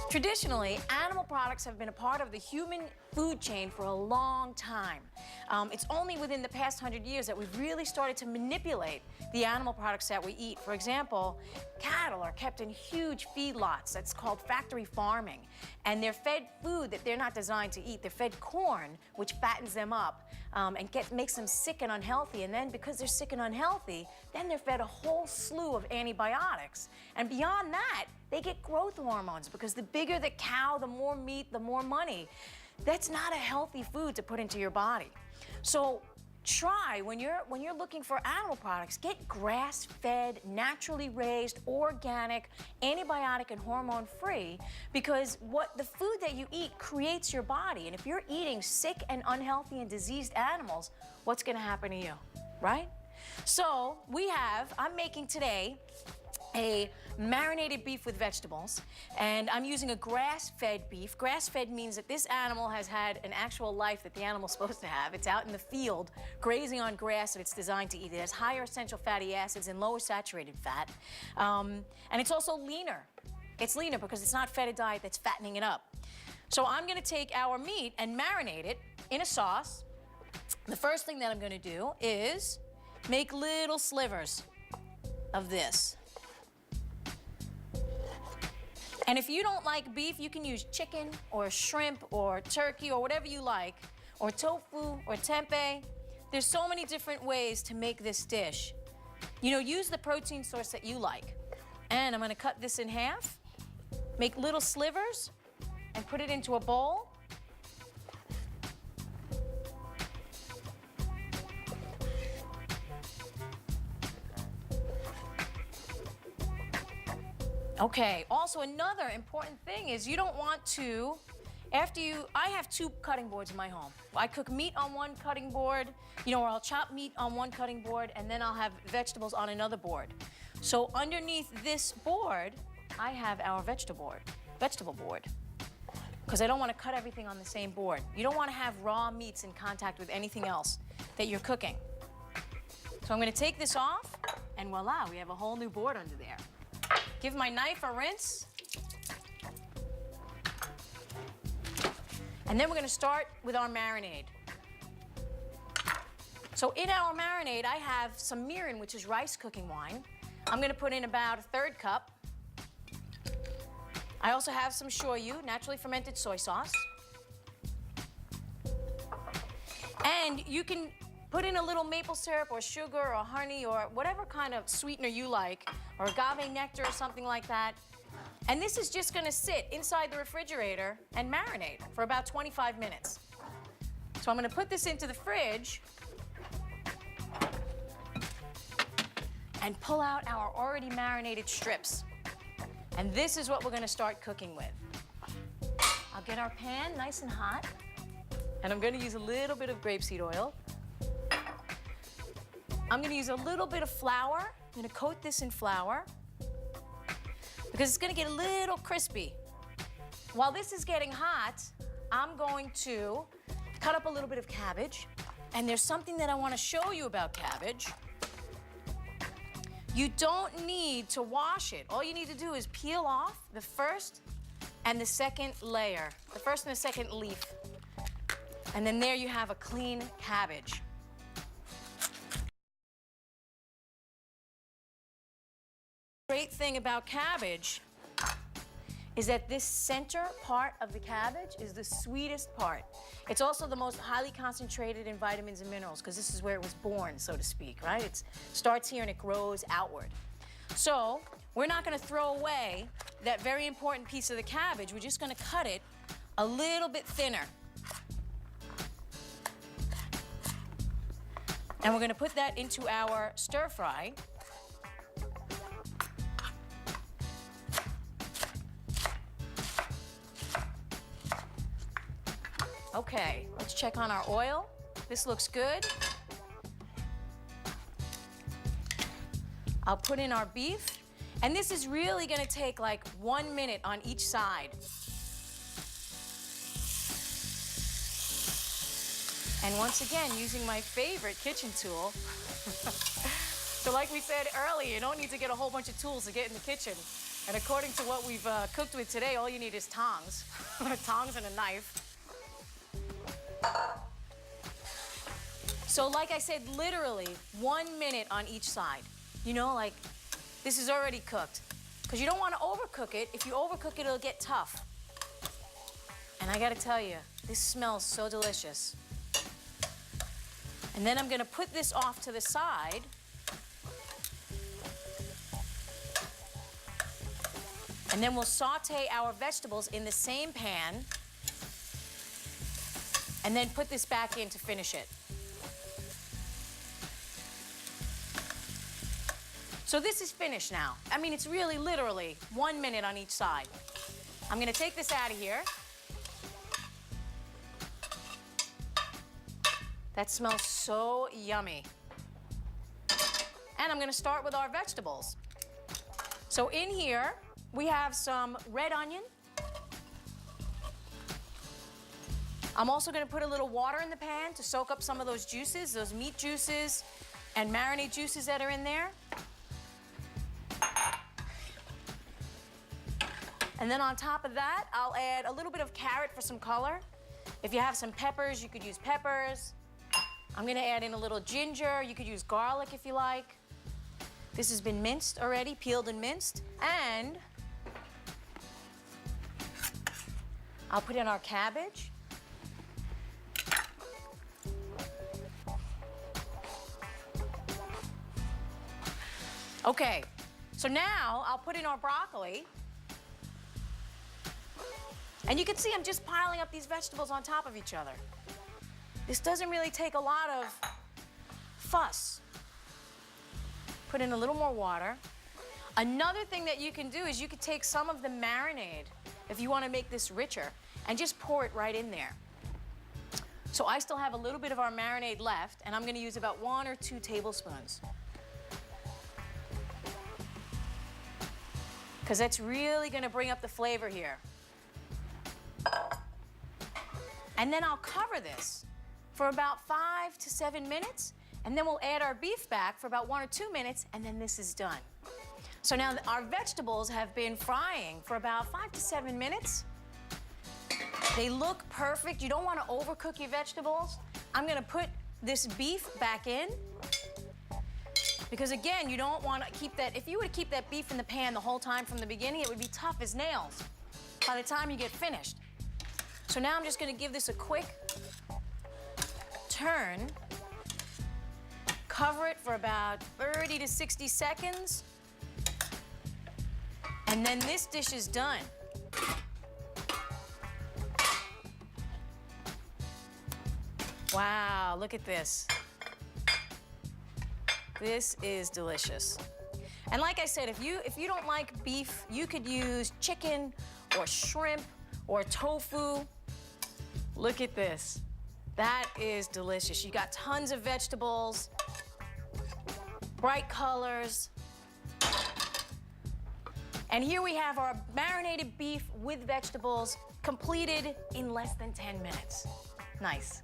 Traditionally, animal products have been a part of the human food chain for a long time. It's only within the past 100 years that we've really started to manipulate the animal products that we eat. For example, cattle are kept in huge feedlots. That's called factory farming. And they're fed food that they're not designed to eat. They're fed corn, which fattens them up and makes them sick and unhealthy. And then because they're sick and unhealthy, then they're fed a whole slew of antibiotics. And beyond that, they get growth hormones because the bigger the cow, the more meat, the more money. That's not a healthy food to put into your body. So try, when you're looking for animal products, get grass-fed, naturally raised, organic, antibiotic and hormone-free, because the food that you eat creates your body. And if you're eating sick and unhealthy and diseased animals, what's gonna happen to you, right? So I'm making today a marinated beef with vegetables, and I'm using a grass-fed beef. Grass-fed means that this animal has had an actual life that the animal's supposed to have. It's out in the field grazing on grass that it's designed to eat. It has higher essential fatty acids and lower saturated fat, and it's also leaner. It's leaner because it's not fed a diet that's fattening it up. So I'm gonna take our meat and marinate it in a sauce. The first thing that I'm gonna do is make little slivers of this. And if you don't like beef, you can use chicken or shrimp or turkey or whatever you like, or tofu or tempeh. There's so many different ways to make this dish. You know, use the protein source that you like. And I'm gonna cut this in half, make little slivers, and put it into a bowl. Okay, also another important thing is you don't want to, I have 2 cutting boards in my home. I cook meat on one cutting board, or I'll chop meat on one cutting board, and then I'll have vegetables on another board. So underneath this board, I have our vegetable board, because I don't want to cut everything on the same board. You don't want to have raw meats in contact with anything else that you're cooking. So I'm going to take this off, and voila, we have a whole new board under there. Give my knife a rinse. And then we're gonna start with our marinade. So in our marinade, I have some mirin, which is rice cooking wine. I'm gonna put in about 1/3 cup. I also have some shoyu, naturally fermented soy sauce. And you can put in a little maple syrup or sugar or honey or whatever kind of sweetener you like, or agave nectar or something like that. And this is just gonna sit inside the refrigerator and marinate for about 25 minutes. So I'm gonna put this into the fridge and pull out our already marinated strips. And this is what we're gonna start cooking with. I'll get our pan nice and hot, and I'm gonna use a little bit of grapeseed oil. I'm gonna use a little bit of flour. I'm gonna coat this in flour because it's gonna get a little crispy. While this is getting hot, I'm going to cut up a little bit of cabbage. And there's something that I wanna show you about cabbage. You don't need to wash it. All you need to do is peel off the first and the second layer, the first and the second leaf. And then there you have a clean cabbage. The great thing about cabbage is that this center part of the cabbage is the sweetest part. It's also the most highly concentrated in vitamins and minerals because this is where it was born, so to speak, right? It starts here and it grows outward. So we're not gonna throw away that very important piece of the cabbage. We're just gonna cut it a little bit thinner. And we're gonna put that into our stir fry. Okay, let's check on our oil. This looks good. I'll put in our beef. And this is really gonna take like 1 minute on each side. And once again, using my favorite kitchen tool. So like we said earlier, you don't need to get a whole bunch of tools to get in the kitchen. And according to what we've cooked with today, all you need is tongs. Tongs and a knife. So like I said, literally 1 minute on each side. You know, like, this is already cooked. Because you don't want to overcook it. If you overcook it, it'll get tough. And I gotta tell you, this smells so delicious. And then I'm gonna put this off to the side. And then we'll saute our vegetables in the same pan. And then put this back in to finish it. So this is finished now. I mean, it's really literally 1 minute on each side. I'm gonna take this out of here. That smells so yummy. And I'm gonna start with our vegetables. So in here, we have some red onion. I'm also gonna put a little water in the pan to soak up some of those juices, those meat juices and marinade juices that are in there. And then on top of that, I'll add a little bit of carrot for some color. If you have some peppers, you could use peppers. I'm gonna add in a little ginger. You could use garlic if you like. This has been minced already, peeled and minced. And I'll put in our cabbage. Okay, so now I'll put in our broccoli. And you can see I'm just piling up these vegetables on top of each other. This doesn't really take a lot of fuss. Put in a little more water. Another thing that you can do is you could take some of the marinade, if you want to make this richer, and just pour it right in there. So I still have a little bit of our marinade left, and I'm going to use about 1 or 2 tablespoons. Because that's really going to bring up the flavor here. And then I'll cover this for about 5 to 7 minutes, and then we'll add our beef back for about 1 or 2 minutes, and then this is done. So now our vegetables have been frying for about 5 to 7 minutes. They look perfect. You don't want to overcook your vegetables. I'm gonna put this beef back in, because again, you don't want to keep that, if you were to keep that beef in the pan the whole time from the beginning, it would be tough as nails by the time you get finished. So now I'm just gonna give this a quick turn, cover it for about 30 to 60 seconds, and then this dish is done. Wow, look at this. This is delicious. And like I said, if you don't like beef, you could use chicken or shrimp or tofu. Look at this. That is delicious. You got tons of vegetables, bright colors. And here we have our marinated beef with vegetables completed in less than 10 minutes. Nice.